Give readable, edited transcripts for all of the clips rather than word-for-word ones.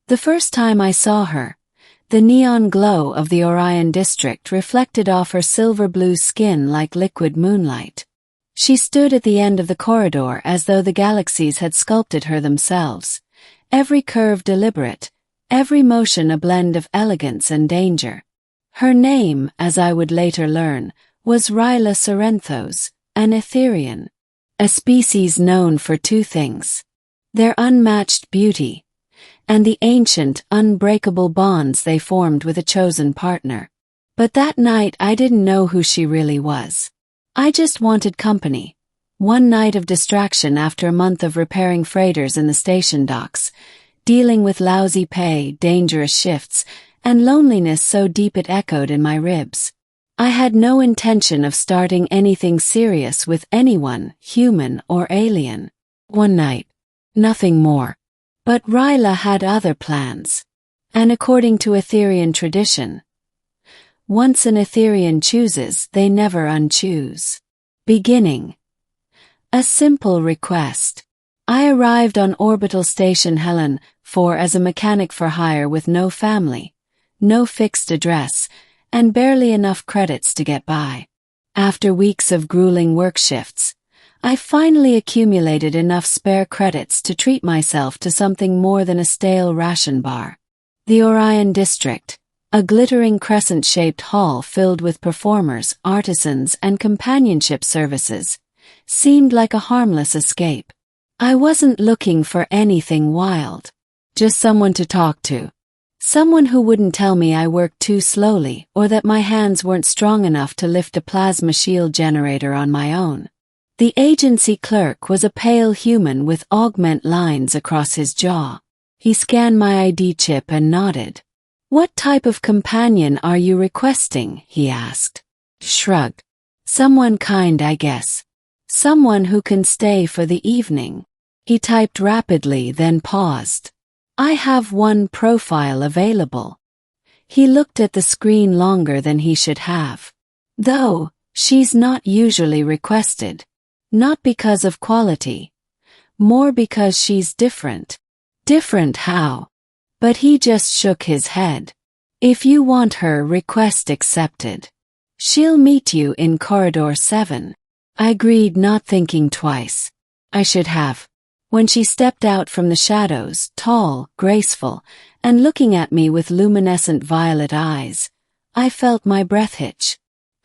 The first time I saw her, the neon glow of the Orion district reflected off her silver-blue skin like liquid moonlight. She stood at the end of the corridor as though the galaxies had sculpted her themselves, every curve deliberate, every motion a blend of elegance and danger. Her name, as I would later learn, was Ryla Sorrenthos, an Etherian, a species known for two things: their unmatched beauty, and the ancient, unbreakable bonds they formed with a chosen partner. But that night I didn't know who she really was. I just wanted company. One night of distraction after a month of repairing freighters in the station docks, dealing with lousy pay, dangerous shifts, and loneliness so deep it echoed in my ribs. I had no intention of starting anything serious with anyone, human or alien. One night. Nothing more. But Ryla had other plans. And according to Etherian tradition, once an Etherian chooses, they never unchoose. Beginning. A simple request. I arrived on orbital station Helen 4 as a mechanic for hire with no family, no fixed address, and barely enough credits to get by. After weeks of grueling work shifts, I finally accumulated enough spare credits to treat myself to something more than a stale ration bar. The Orion District, a glittering crescent-shaped hall filled with performers, artisans, and companionship services, seemed like a harmless escape. I wasn't looking for anything wild, just someone to talk to. Someone who wouldn't tell me I worked too slowly or that my hands weren't strong enough to lift a plasma shield generator on my own. The agency clerk was a pale human with augment lines across his jaw. He scanned my ID chip and nodded. "What type of companion are you requesting?" he asked. Shrugged. "Someone kind, I guess. Someone who can stay for the evening." He typed rapidly, then paused. "I have one profile available." He looked at the screen longer than he should have. "Though, she's not usually requested. Not because of quality. More because she's different." "Different how?" But he just shook his head. "If you want her, request accepted. She'll meet you in corridor 7. I agreed, not thinking twice. I should have. When she stepped out from the shadows, tall, graceful, and looking at me with luminescent violet eyes, I felt my breath hitch.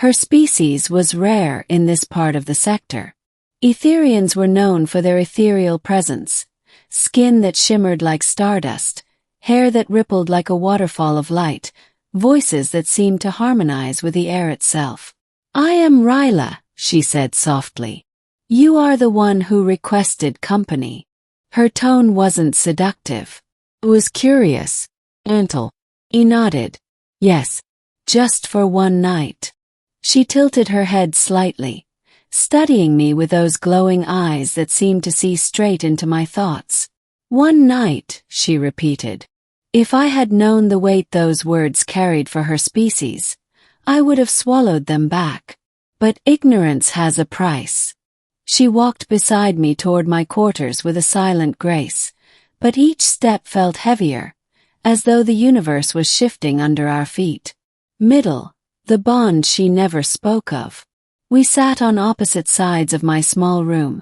Her species was rare in this part of the sector. Etherians were known for their ethereal presence, skin that shimmered like stardust, hair that rippled like a waterfall of light, voices that seemed to harmonize with the air itself. "I am Ryla," she said softly. "You are the one who requested company." Her tone wasn't seductive. It was curious. Gentle. He nodded. "Yes. Just for one night." She tilted her head slightly, studying me with those glowing eyes that seemed to see straight into my thoughts. "One night," she repeated. If I had known the weight those words carried for her species, I would have swallowed them back. But ignorance has a price. She walked beside me toward my quarters with a silent grace, but each step felt heavier, as though the universe was shifting under our feet. Middle, the bond she never spoke of. We sat on opposite sides of my small room,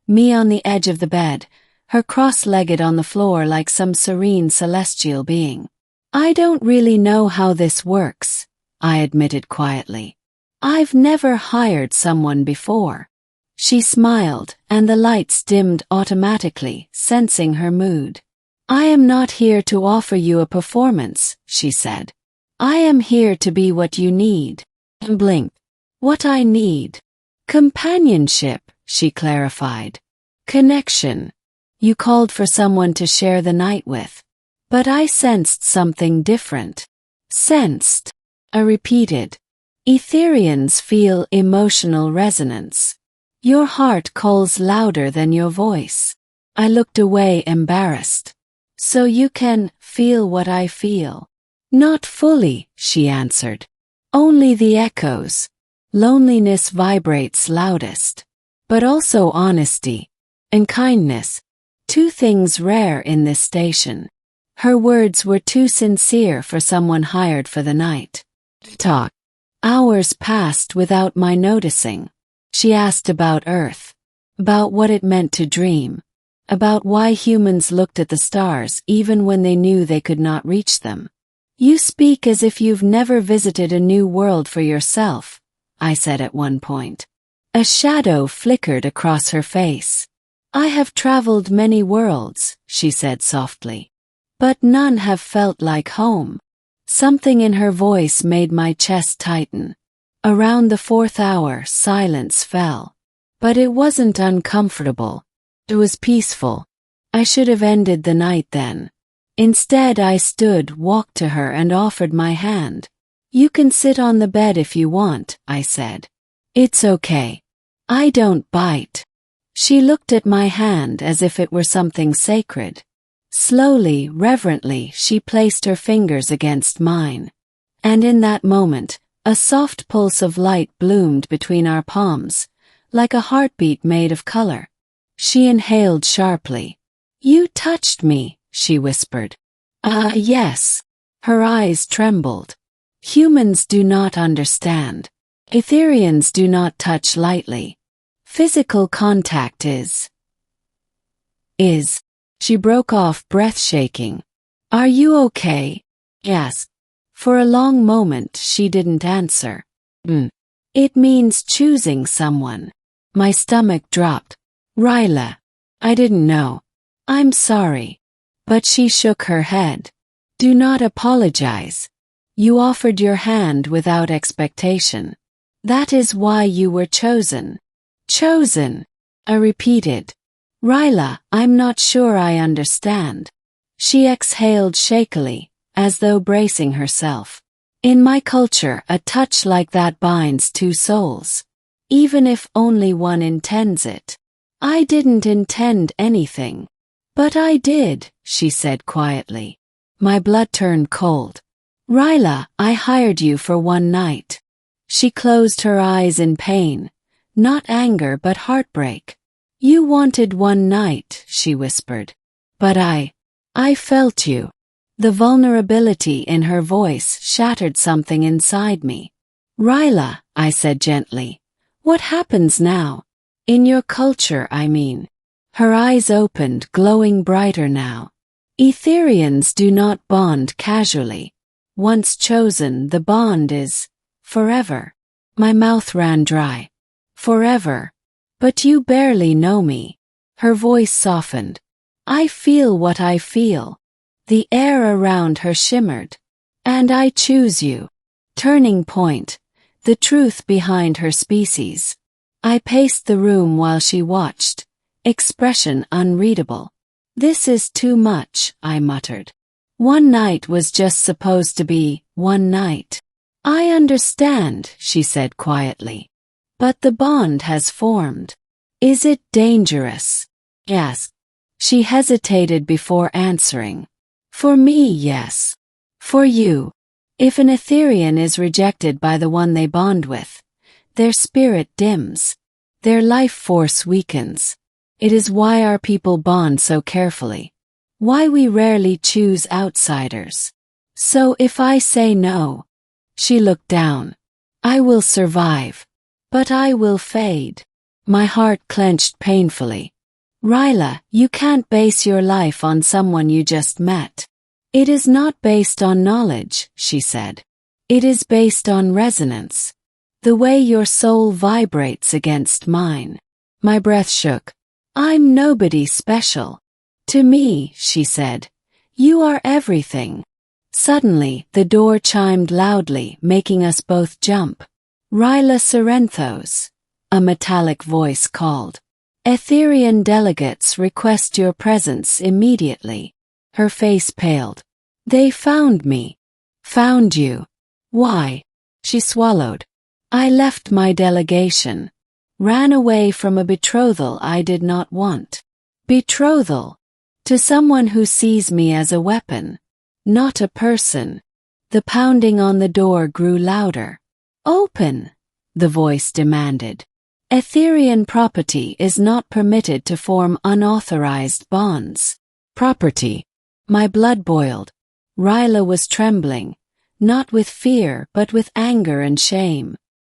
me on the edge of the bed, her cross-legged on the floor like some serene celestial being. "I don't really know how this works," I admitted quietly. "I've never hired someone before." She smiled, and the lights dimmed automatically, sensing her mood. "I am not here to offer you a performance," she said. "I am here to be what you need." And blinked. "What I need?" "Companionship," she clarified. "Connection. You called for someone to share the night with. But I sensed something different." "Sensed," I repeated. "Etherians feel emotional resonance. Your heart calls louder than your voice." I looked away, embarrassed. "So you can feel what I feel?" "Not fully," she answered. "Only the echoes. Loneliness vibrates loudest. But also honesty. And kindness. Two things rare in this station." Her words were too sincere for someone hired for the night. Talk. Hours passed without my noticing. She asked about Earth, about what it meant to dream, about why humans looked at the stars even when they knew they could not reach them. You speak as if you've never visited a new world for yourself, I said at one point. A shadow flickered across her face. I have traveled many worlds, she said softly. But none have felt like home. Something in her voice made my chest tighten. Around the 4th hour, silence fell. But it wasn't uncomfortable. It was peaceful. I should have ended the night then. Instead, I stood, walked to her and offered my hand. You can sit on the bed if you want, I said. It's okay. I don't bite. She looked at my hand as if it were something sacred. Slowly, reverently, she placed her fingers against mine. And in that moment, a soft pulse of light bloomed between our palms, like a heartbeat made of color. She inhaled sharply. You touched me, she whispered. Yes. Her eyes trembled. Humans do not understand. Etherians do not touch lightly. Physical contact is. She broke off, breath shaking. Are you okay? Yes. For a long moment she didn't answer. It means choosing someone. My stomach dropped. Ryla. I didn't know. I'm sorry. But she shook her head. Do not apologize. You offered your hand without expectation. That is why you were chosen. Chosen, I repeated. Ryla, I'm not sure I understand. She exhaled shakily, as though bracing herself. In my culture, a touch like that binds two souls. Even if only one intends it. I didn't intend anything. But I did, she said quietly. My blood turned cold. Ryla, I hired you for one night. She closed her eyes in pain. Not anger but heartbreak. You wanted one night, she whispered. But I felt you. The vulnerability in her voice shattered something inside me. Ryla, I said gently. What happens now? In your culture, I mean. Her eyes opened, glowing brighter now. Etherians do not bond casually. Once chosen, the bond is forever. My mouth ran dry. Forever. But you barely know me. Her voice softened. I feel what I feel. The air around her shimmered. And I choose you. Turning point. The truth behind her species. I paced the room while she watched. Expression unreadable. This is too much, I muttered. One night was just supposed to be one night. I understand, she said quietly. But the bond has formed. Is it dangerous? Yes. She hesitated before answering. For me, yes. For you. If an Etherian is rejected by the one they bond with, their spirit dims. Their life force weakens. It is why our people bond so carefully. Why we rarely choose outsiders. So if I say no, she looked down. I will survive. But I will fade. My heart clenched painfully. Ryla, you can't base your life on someone you just met. It is not based on knowledge, she said. It is based on resonance. The way your soul vibrates against mine. My breath shook. I'm nobody special. To me, she said, you are everything. Suddenly, the door chimed loudly, making us both jump. Ryla Sorrenthos, a metallic voice called. Etherian delegates request your presence immediately. Her face paled. They found me. Found you. Why? She swallowed. I left my delegation. Ran away from a betrothal I did not want. Betrothal. To someone who sees me as a weapon. Not a person. The pounding on the door grew louder. Open, the voice demanded. Etherian property is not permitted to form unauthorized bonds. Property. My blood boiled. Ryla was trembling, not with fear but with anger and shame.